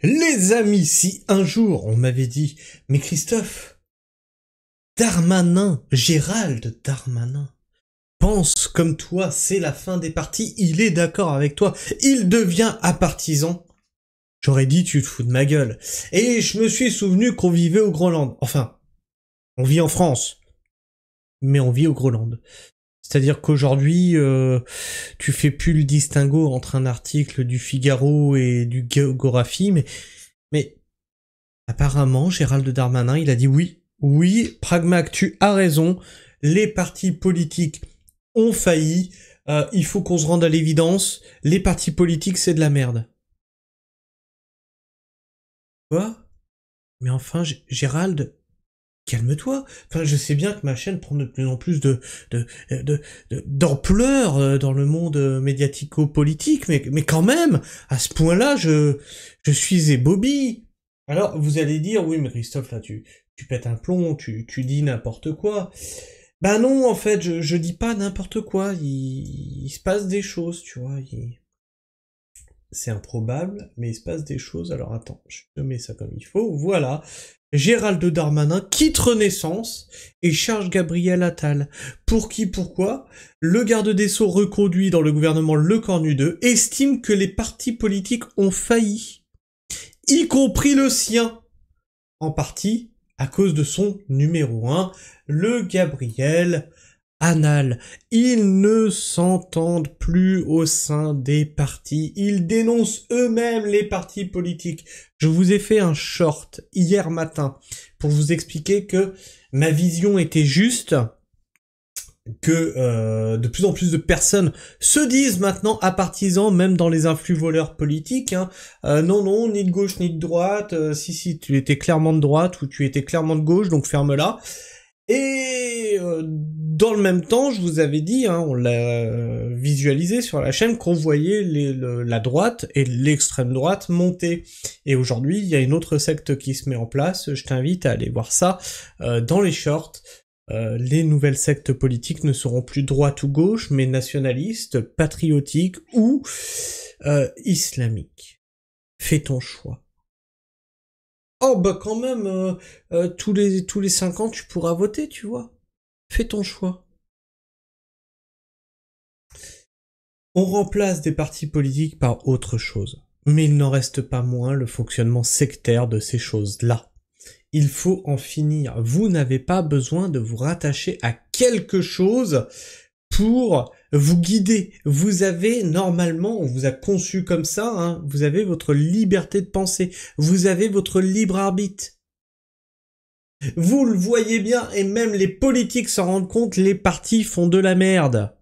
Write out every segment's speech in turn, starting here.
Les amis, si un jour on m'avait dit « Mais Christophe, Darmanin, Gérald Darmanin, pense comme toi, c'est la fin des partis, il est d'accord avec toi, il devient apartisan », j'aurais dit « Tu te fous de ma gueule ». Et je me suis souvenu qu'on vivait au Groenland. Enfin, on vit en France, mais on vit au Groenland. C'est-à-dire qu'aujourd'hui, tu fais plus le distinguo entre un article du Figaro et du Géographie, mais apparemment, Gérald Darmanin, il a dit oui, Pragmac, tu as raison, les partis politiques ont failli, il faut qu'on se rende à l'évidence, les partis politiques, c'est de la merde. Quoi? Mais enfin, Gérald, calme-toi. Enfin, je sais bien que ma chaîne prend de plus en plus d'ampleur dans le monde médiatico-politique, mais quand même, à ce point-là, je suis ébobie. Alors, vous allez dire, oui, mais Christophe, là, tu pètes un plomb, tu dis n'importe quoi. Ben non, en fait, je dis pas n'importe quoi, il se passe des choses, tu vois, c'est improbable, mais il se passe des choses. Alors attends, je te mets ça comme il faut, voilà. Gérald Darmanin quitte Renaissance et charge Gabriel Attal. Pour qui, pourquoi? Le garde des Sceaux reconduit dans le gouvernement Le Cornu 2 estime que les partis politiques ont failli, y compris le sien, en partie à cause de son numéro 1, le Gabriel Attal. Ils ne s'entendent plus au sein des partis. Ils dénoncent eux-mêmes les partis politiques. Je vous ai fait un short hier matin pour vous expliquer que ma vision était juste, que de plus en plus de personnes se disent maintenant apartisans, même dans les influx voleurs politiques. Non, ni de gauche ni de droite. Si, tu étais clairement de droite ou tu étais clairement de gauche, donc ferme-la. Et dans le même temps, je vous avais dit, on l'a visualisé sur la chaîne, qu'on voyait la droite et l'extrême droite monter. Et aujourd'hui, il y a une autre secte qui se met en place, je t'invite à aller voir ça dans les shorts. Les nouvelles sectes politiques ne seront plus droite ou gauche, mais nationalistes, patriotiques ou islamiques. Fais ton choix. Oh bah quand même, tous les 5 ans tu pourras voter, tu vois. Fais ton choix. On remplace des partis politiques par autre chose. Mais il n'en reste pas moins le fonctionnement sectaire de ces choses-là. Il faut en finir. Vous n'avez pas besoin de vous rattacher à quelque chose pour vous guider. Vous avez normalement, on vous a conçu comme ça, vous avez votre liberté de penser, vous avez votre libre arbitre. Vous le voyez bien, et même les politiques s'en rendent compte, les partis font de la merde.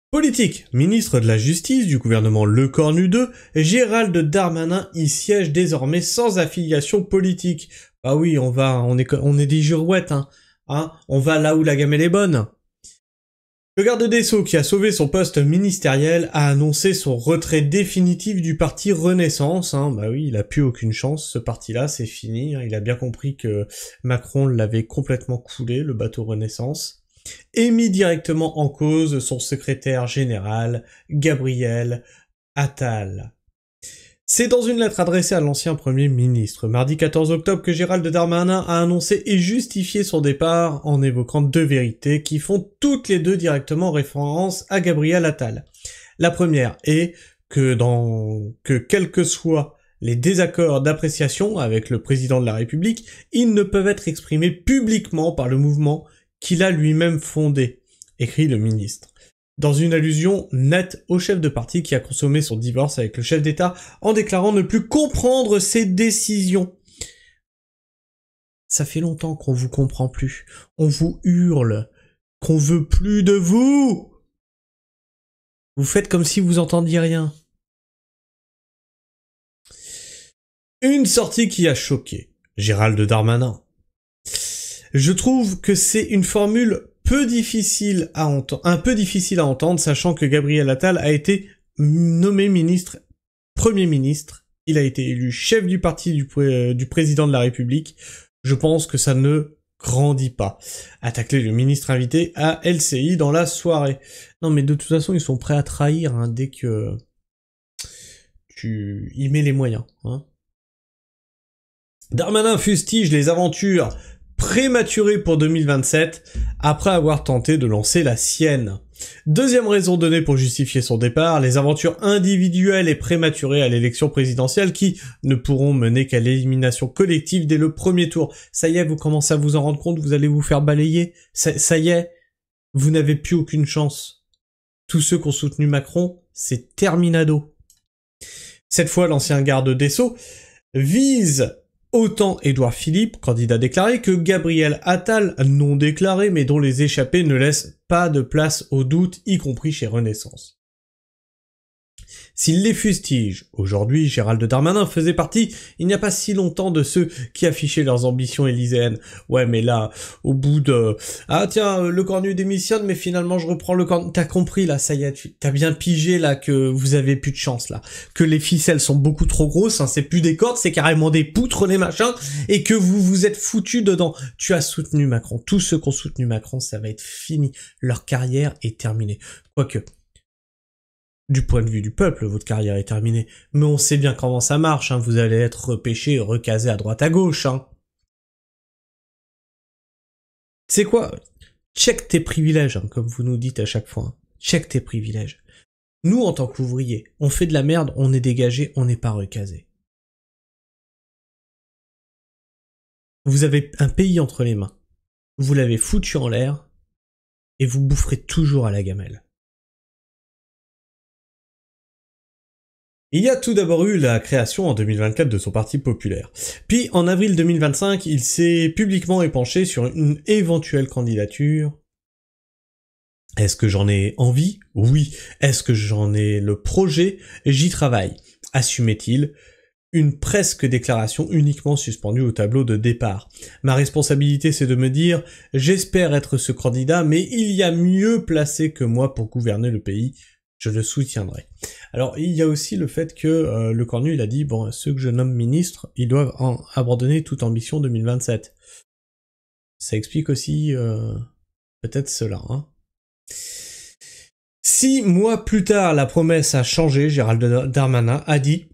Politique, ministre de la Justice du gouvernement Le Cornu 2, Gérald Darmanin y siège désormais sans affiliation politique. Ah oui, on est des girouettes, on va là où la gamelle est bonne. Le garde des Sceaux, qui a sauvé son poste ministériel, a annoncé son retrait définitif du parti Renaissance. Bah oui, il a plus aucune chance, ce parti-là, c'est fini. Il a bien compris que Macron l'avait complètement coulé, le bateau Renaissance, et mis directement en cause son secrétaire général, Gabriel Attal. C'est dans une lettre adressée à l'ancien Premier ministre, mardi 14 octobre, que Gérald Darmanin a annoncé et justifié son départ en évoquant 2 vérités qui font toutes les 2 directement référence à Gabriel Attal. La première est que quels que soient les désaccords d'appréciation avec le président de la République, ils ne peuvent être exprimés publiquement par le mouvement qu'il a lui-même fondé, écrit le ministre, dans une allusion nette au chef de parti qui a consommé son divorce avec le chef d'État en déclarant ne plus comprendre ses décisions. Ça fait longtemps qu'on vous comprend plus. On vous hurle qu'on veut plus de vous. Vous faites comme si vous entendiez rien. Une sortie qui a choqué Gérald Darmanin. Je trouve que c'est une formule un peu difficile à entendre, sachant que Gabriel Attal a été nommé Premier ministre, il a été élu chef du parti du président de la République. Je pense que ça ne grandit pas. Attaquer le ministre invité à LCI dans la soirée. Non mais de toute façon, ils sont prêts à trahir dès que tu y mets les moyens, hein. Darmanin fustige les aventures prématurées pour 2027 après avoir tenté de lancer la sienne. Deuxième raison donnée pour justifier son départ, les aventures individuelles et prématurées à l'élection présidentielle qui ne pourront mener qu'à l'élimination collective dès le premier tour. Ça y est, vous commencez à vous en rendre compte, vous allez vous faire balayer. Ça y est, vous n'avez plus aucune chance. Tous ceux qui ont soutenu Macron, c'est terminado. Cette fois, l'ancien garde des Sceaux vise autant Édouard Philippe, candidat déclaré, que Gabriel Attal, non déclaré, mais dont les échappées ne laissent pas de place au doute, y compris chez Renaissance. S'il les fustige, aujourd'hui, Gérald Darmanin faisait partie, il n'y a pas si longtemps, de ceux qui affichaient leurs ambitions élyséennes. Ouais, mais là, au bout de... Ah tiens, le Cornu démissionne, mais finalement je reprends le Cornu... T'as compris, là, ça y est, t'as bien pigé, là, que vous avez plus de chance, là. Que les ficelles sont beaucoup trop grosses, hein, c'est plus des cordes, c'est carrément des poutres, les machins, et que vous vous êtes foutus dedans. Tu as soutenu Macron. Tous ceux qui ont soutenu Macron, ça va être fini. Leur carrière est terminée. Quoique... Du point de vue du peuple, votre carrière est terminée. Mais on sait bien comment ça marche, hein. Vous allez être repêché et recasé à droite à gauche, hein. C'est quoi? Check tes privilèges, hein, comme vous nous dites à chaque fois. Hein. Check tes privilèges. Nous, en tant qu'ouvriers, on fait de la merde, on est dégagé, on n'est pas recasé. Vous avez un pays entre les mains. Vous l'avez foutu en l'air, et vous boufferez toujours à la gamelle. Il y a tout d'abord eu la création en 2024 de son parti populaire. Puis en avril 2025, il s'est publiquement épanché sur une éventuelle candidature. Est-ce que j'en ai envie? Oui. Est-ce que j'en ai le projet? J'y travaille. Assumait-il. Une presque déclaration uniquement suspendue au tableau de départ. Ma responsabilité, c'est de me dire, j'espère être ce candidat, mais il y a mieux placé que moi pour gouverner le pays. Je le soutiendrai. Alors, il y a aussi le fait que le Cornu, il a dit, bon, ceux que je nomme ministres, ils doivent abandonner toute ambition 2027. Ça explique aussi peut-être cela. Hein. 6 mois plus tard, la promesse a changé. Gérald Darmanin a dit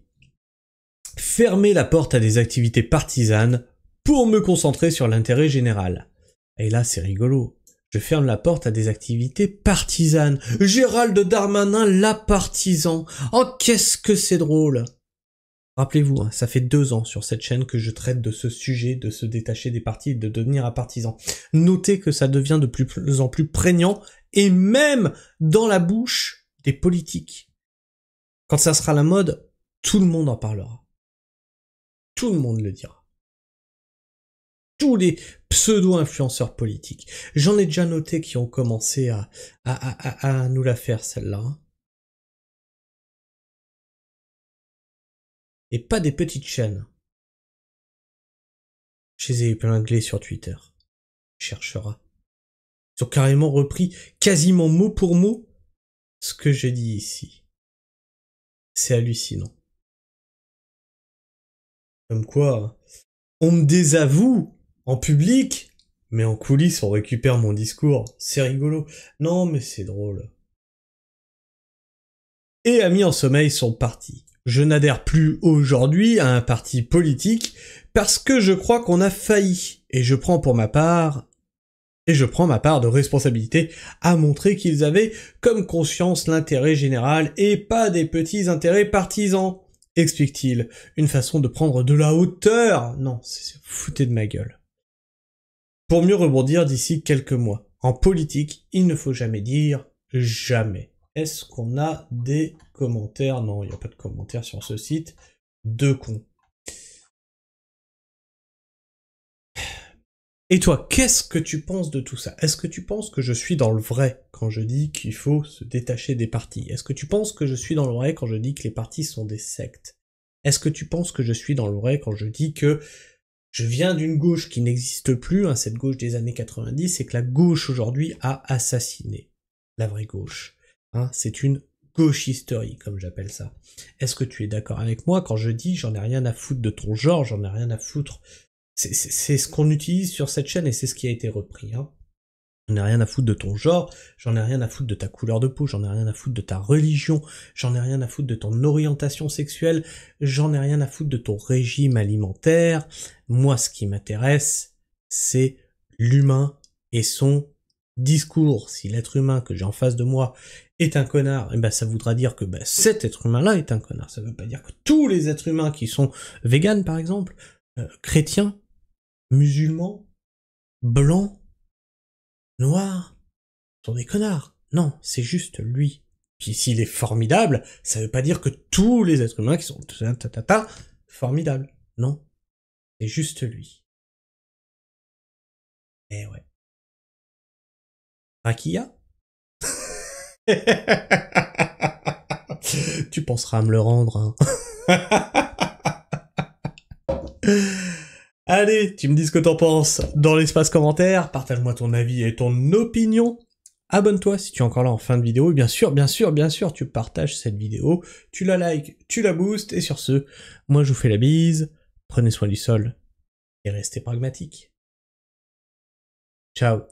« Fermer la porte à des activités partisanes pour me concentrer sur l'intérêt général. » Et là, c'est rigolo. Je ferme la porte à des activités partisanes. Gérald Darmanin, la partisan. Oh, qu'est-ce que c'est drôle. Rappelez-vous, hein, ça fait 2 ans sur cette chaîne que je traite de ce sujet, de se détacher des partis et de devenir un partisan. Notez que ça devient de plus en plus prégnant, et même dans la bouche des politiques. Quand ça sera la mode, tout le monde en parlera. Tout le monde le dira. Tous les pseudo-influenceurs politiques. J'en ai déjà noté qui ont commencé à nous la faire, celle-là. Et pas des petites chaînes. Je les ai épinglés sur Twitter. Cherchera. Ils ont carrément repris quasiment mot pour mot ce que je dis ici. C'est hallucinant. Comme quoi, on me désavoue en public, mais en coulisses on récupère mon discours. C'est rigolo. Non, mais c'est drôle. Et amis en sommeil sont partis. Je n'adhère plus aujourd'hui à un parti politique parce que je crois qu'on a failli. Et je prends ma part de responsabilité à montrer qu'ils avaient comme conscience l'intérêt général et pas des petits intérêts partisans, explique-t-il. Une façon de prendre de la hauteur. Non, c'est foutez de ma gueule. Pour mieux rebondir d'ici quelques mois. En politique, il ne faut jamais dire jamais. Est-ce qu'on a des commentaires? Non, il n'y a pas de commentaires sur ce site. Deux cons. Et toi, qu'est-ce que tu penses de tout ça? Est-ce que tu penses que je suis dans le vrai quand je dis qu'il faut se détacher des partis? Est-ce que tu penses que je suis dans le vrai quand je dis que les partis sont des sectes? Est-ce que tu penses que je suis dans le vrai quand je dis que je viens d'une gauche qui n'existe plus, hein, cette gauche des années 90, et que la gauche aujourd'hui a assassiné la vraie gauche, hein, c'est une gauchisterie, comme j'appelle ça. Est-ce que tu es d'accord avec moi quand je dis j'en ai rien à foutre de ton genre, j'en ai rien à foutre? C'est ce qu'on utilise sur cette chaîne et c'est ce qui a été repris, hein. J'en ai rien à foutre de ton genre, j'en ai rien à foutre de ta couleur de peau, j'en ai rien à foutre de ta religion, j'en ai rien à foutre de ton orientation sexuelle, j'en ai rien à foutre de ton régime alimentaire. Moi, ce qui m'intéresse, c'est l'humain et son discours. Si l'être humain que j'ai en face de moi est un connard, eh ben ça voudra dire que cet être humain-là est un connard. Ça veut pas dire que tous les êtres humains qui sont véganes, par exemple, chrétiens, musulmans, blancs, noirs, sont des connards. Non, c'est juste lui. Puis s'il est formidable, ça veut pas dire que tous les êtres humains qui sont formidables. Non, c'est juste lui. Eh ouais. Rakia? Tu penseras à me le rendre, hein. Allez, tu me dis ce que t'en penses dans l'espace commentaire, partage-moi ton avis et ton opinion. Abonne-toi si tu es encore là en fin de vidéo, et bien sûr, tu partages cette vidéo, tu la likes, tu la boostes, et sur ce, moi je vous fais la bise, prenez soin du sol, et restez pragmatique. Ciao.